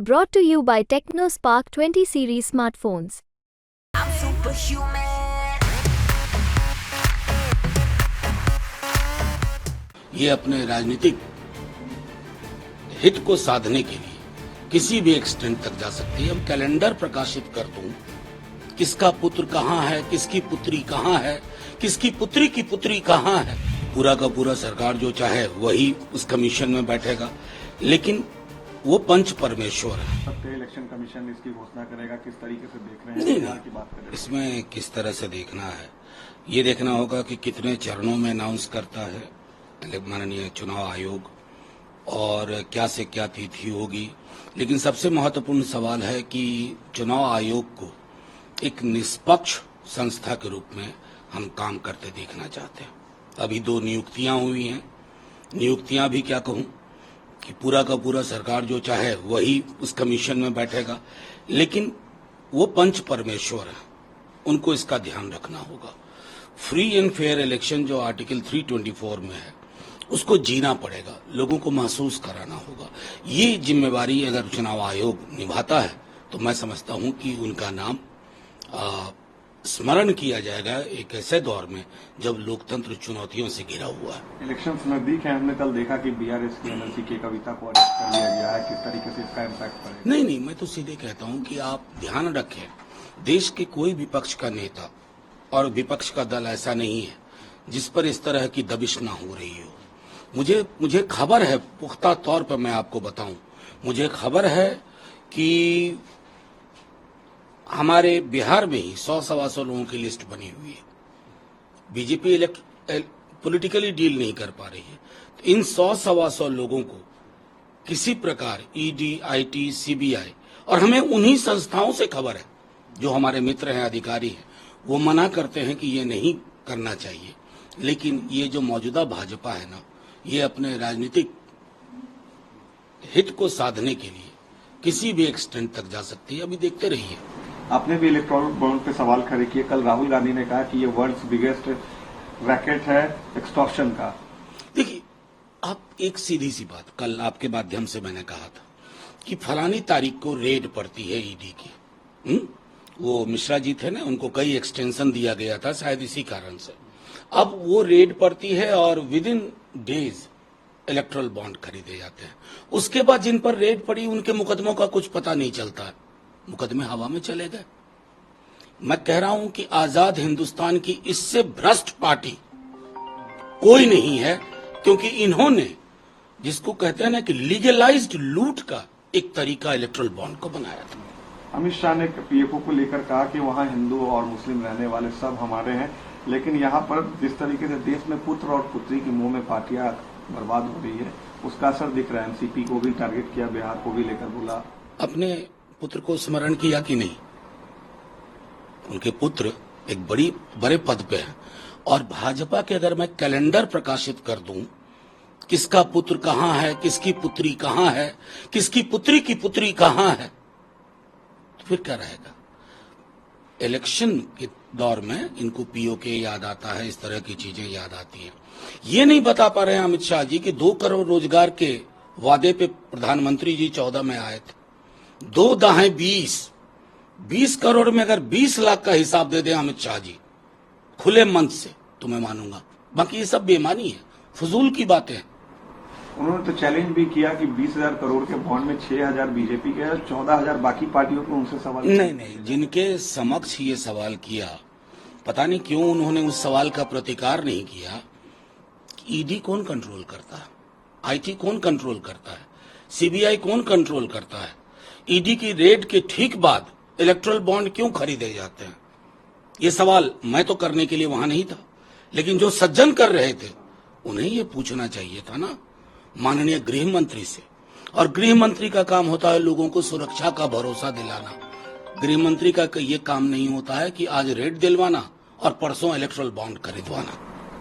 Brought to you by TechnoSpark 20 series smartphones. I'm superhuman. ये अपने राजनीतिक हित को साधने के लिए किसी भी एक्सटेंट तक जा सकती है। हम कैलेंडर प्रकाशित कर दूं, किसका पुत्र कहाँ है, किसकी पुत्री कहाँ है, किसकी पुत्री की पुत्री कहाँ है, पूरा का पूरा सरकार जो चाहे वही उस कमीशन में बैठेगा, लेकिन वो पंच परमेश्वर है। सत्य इलेक्शन कमीशन इसकी घोषणा करेगा, किस तरीके से देख रहे हैं? नहीं, बिहार की बात करें, इसमें किस तरह से देखना है, ये देखना होगा कि कितने चरणों में अनाउंस करता है माननीय चुनाव आयोग और क्या से क्या तिथि होगी। लेकिन सबसे महत्वपूर्ण सवाल है कि चुनाव आयोग को एक निष्पक्ष संस्था के रूप में हम काम करते देखना चाहते हैं। अभी 2 नियुक्तियां हुई हैं। नियुक्तियां भी क्या कहूं कि पूरा का पूरा सरकार जो चाहे वही उस कमीशन में बैठेगा, लेकिन वो पंच परमेश्वर है, उनको इसका ध्यान रखना होगा। फ्री एंड फेयर इलेक्शन जो आर्टिकल 324 में है उसको जीना पड़ेगा, लोगों को महसूस कराना होगा। ये जिम्मेवारी अगर चुनाव आयोग निभाता है तो मैं समझता हूं कि उनका नाम स्मरण किया जाएगा एक ऐसे दौर में जब लोकतंत्र चुनौतियों से घिरा हुआ है। इलेक्शन नजदीक है। हमने कल देखा कि बीआरएस की एमएलसी के कविता को अरेस्ट कर लिया गया है। किस तरीके से इसका इम्पैक्ट पड़ेगा? नहीं, मैं तो सीधे कहता हूं कि आप ध्यान रखें, देश के कोई विपक्ष का नेता और विपक्ष का दल ऐसा नहीं है जिस पर इस तरह की दबिश ना हो रही हो। मुझे खबर है, पुख्ता तौर पर मैं आपको बताऊं, मुझे खबर है कि हमारे बिहार में ही 100-125 लोगों की लिस्ट बनी हुई है। बीजेपी पॉलिटिकली डील नहीं कर पा रही है, तो इन 100-125 लोगों को किसी प्रकार ईडी, आईटी, सीबीआई, और हमें उन्हीं संस्थाओं से खबर है जो हमारे मित्र हैं, अधिकारी हैं, वो मना करते हैं कि ये नहीं करना चाहिए। लेकिन ये जो मौजूदा भाजपा है ना, ये अपने राजनीतिक हित को साधने के लिए किसी भी एक्सटेंट तक जा सकती है। अभी देखते रहिए। आपने भी इलेक्ट्रॉनिक बॉन्ड पे सवाल खड़े किए। कल राहुल गांधी ने कहा कि ये वर्ल्ड्स बिगेस्ट रैकेट है एक्सटॉर्शन का। देखिए, आप एक सीधी सी बात, कल आपके माध्यम से मैंने कहा था कि फलानी तारीख को रेड पड़ती है ईडी की। वो मिश्रा जी थे ना, उनको कई एक्सटेंशन दिया गया था शायद इसी कारण से। अब वो रेड पड़ती है और with in days erectile bond खरीदे जाते हैं। उसके बाद जिन पर रेड पड़ी उनके मुकदमों का कुछ पता नहीं चलता है, मुकदमे हवा में चले गए। मैं कह रहा हूं कि आजाद हिंदुस्तान की इससे भ्रष्ट पार्टी कोई नहीं है, क्योंकि इन्होंने जिसको कहते हैं ना कि लीगलाइज्ड लूट का एक तरीका इलेक्ट्रल बॉन्ड को बनाया था। अमित शाह ने पीएफओ को लेकर कहा कि वहां हिंदू और मुस्लिम रहने वाले सब हमारे हैं, लेकिन यहाँ पर जिस तरीके से देश में पुत्र और पुत्री की मुंह में पार्टियां बर्बाद हो रही है, उसका असर दिख रहा है। एनसीपी को भी टारगेट किया, बिहार को भी लेकर बोला। अपने पुत्र को स्मरण किया कि नहीं? उनके पुत्र एक बड़े पद पे हैं, और भाजपा के अगर मैं कैलेंडर प्रकाशित कर दूं, किसका पुत्र कहाँ है, किसकी पुत्री कहाँ है, किसकी पुत्री की पुत्री कहाँ है, तो फिर क्या रहेगा? इलेक्शन के दौर में इनको पीओके याद आता है, इस तरह की चीजें याद आती हैं। ये नहीं बता पा रहे हैं अमित शाह जी कि 2 करोड़ रोजगार के वादे पे प्रधानमंत्री जी 14 में आए थे। 2 दाहें 20 करोड़ में अगर 20 लाख का हिसाब दे दें अमित शाह जी खुले मन से, तो मैं मानूंगा। बाकी ये सब बेईमानी है, फजूल की बातें हैं। उन्होंने तो चैलेंज भी किया कि 20,000 करोड़ के बॉन्ड में 6,000 बीजेपी के और 14,000 बाकी पार्टियों को। उनसे सवाल नहीं, जिनके समक्ष ये सवाल किया, पता नहीं क्यों उन्होंने उस सवाल का प्रतिकार नहीं किया। ईडी कौन कंट्रोल करता है, आईटी कौन कंट्रोल करता है, सीबीआई कौन कंट्रोल करता है, ईडी की रेड के ठीक बाद इलेक्ट्रल बॉन्ड क्यों खरीदे जाते हैं? ये सवाल मैं तो करने के लिए वहां नहीं था, लेकिन जो सज्जन कर रहे थे उन्हें ये पूछना चाहिए था ना, माननीय गृह मंत्री से। और गृह मंत्री का काम होता है लोगों को सुरक्षा का भरोसा दिलाना। गृह मंत्री का ये काम नहीं होता है कि आज रेड दिलवाना और परसों इलेक्ट्रल बॉन्ड खरीदवाना।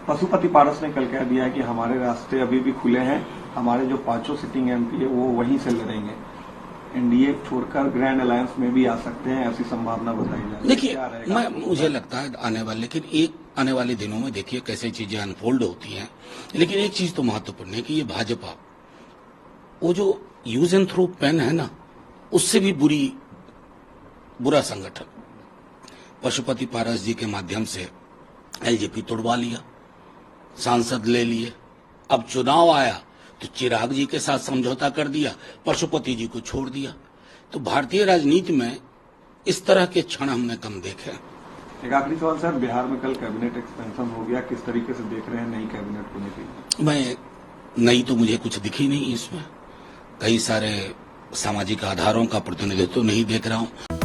पशुपति पारस ने कल कह दिया है कि हमारे रास्ते अभी भी खुले हैं, हमारे जो 5 सिटिंग एमपी है वो वहीं से लड़ेंगे, एनडीए छोड़कर ग्रैंड अलायंस में भी आ सकते हैं, ऐसी संभावना बताई जा रही है। देखिए, मुझे लगता है आने वाले दिनों में देखिए कैसे चीजें अनफोल्ड होती हैं। लेकिन एक चीज तो महत्वपूर्ण है कि ये भाजपा, वो जो यूज एंड थ्रो पेन है ना, उससे भी बुरा संगठन पशुपति पारस जी के माध्यम से एलजेपी तोड़वा लिया, सांसद ले लिए। अब चुनाव आया तो चिराग जी के साथ समझौता कर दिया, पशुपति जी को छोड़ दिया। तो भारतीय राजनीति में इस तरह के क्षण हमने कम देखे। एक आखिरी सवाल सर, बिहार में कल कैबिनेट एक्सपेंशन हो गया, किस तरीके से देख रहे हैं नई कैबिनेट को लेकर? मैं नई तो मुझे कुछ दिखी नहीं, इसमें कई सारे सामाजिक आधारों का प्रतिनिधित्व नहीं देख रहा हूं।